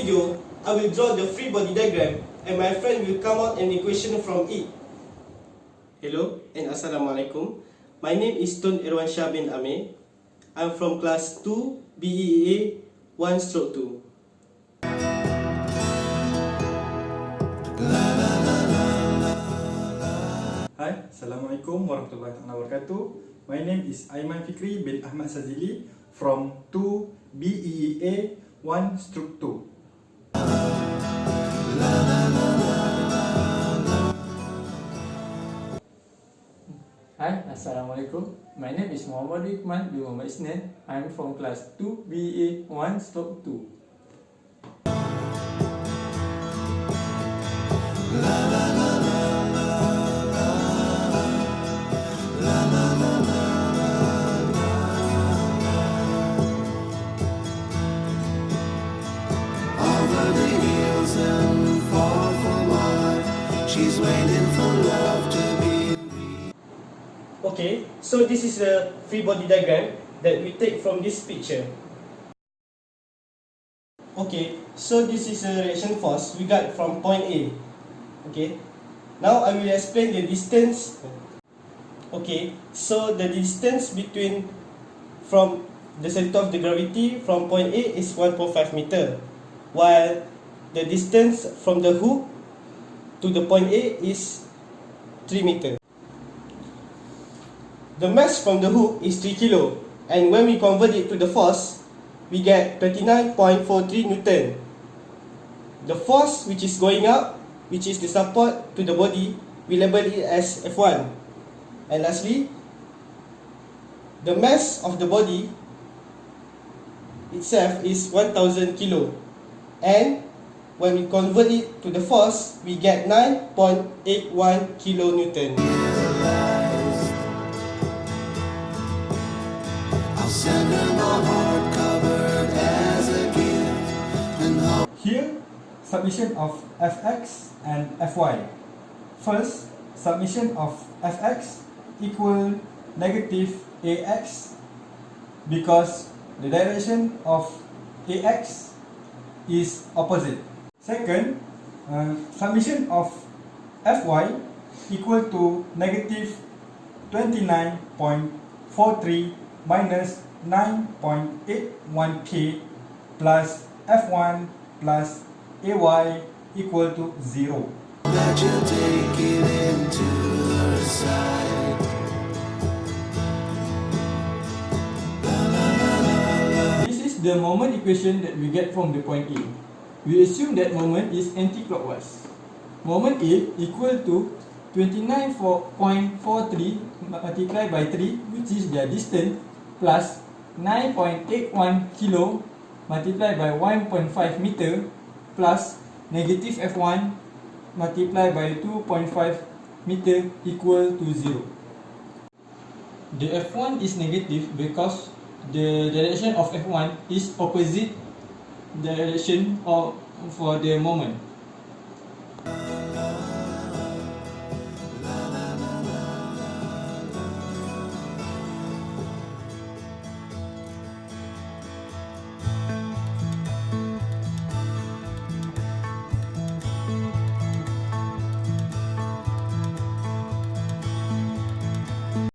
video, I will draw the free body diagram and my friend will come out an equation from it. Hello and Assalamualaikum. My name is Tun Erwan Shah bin Amer. I'm from class 2 BEA 1/2. Hi, Assalamualaikum warahmatullahi wabarakatuh. My name is Aiman Fikri bin Ahmad Sazilee from 2 BEA 1/2. Hi, Assalamualaikum. My name is Mohamad Iqmal bin Ithnin. I'm from class 2 BA 1/2. Over the hills and far from wide, she's waiting for love to be. Okay, so this is the free body diagram that we take from this picture. Okay, so this is a reaction force we got from point A. Okay, now I will explain the distance. Okay, so the distance between from the center of the gravity from point A is 1.5 meter, while the distance from the hook to the point A is 3 meter. The mass from the hook is 3 kilo, and when we convert it to the force, we get 29.43 Newton. The force which is going up, which is the support to the body, we label it as F1. And lastly, the mass of the body itself is 1000 kilo, and when we convert it to the force, we get 9.81 kilonewton. Send her my heart covered as a gift and hope. Here, submission of Fx and Fy. First, submission of Fx equal negative Ax because the direction of Ax is opposite. Second, submission of Fy equal to negative 29.43 minus 9.81k plus F1 plus AY equal to 0. That you take it into her side. This is the moment equation that we get from the point A. We assume that moment is anti-clockwise. Moment A equal to 29.43 multiplied by 3, which is their distance, plus 9.81 kilo multiplied by 1.5 meter plus negative F1 multiplied by 2.5 meter equal to 0. The F1 is negative because the direction of F1 is opposite direction of for the moment.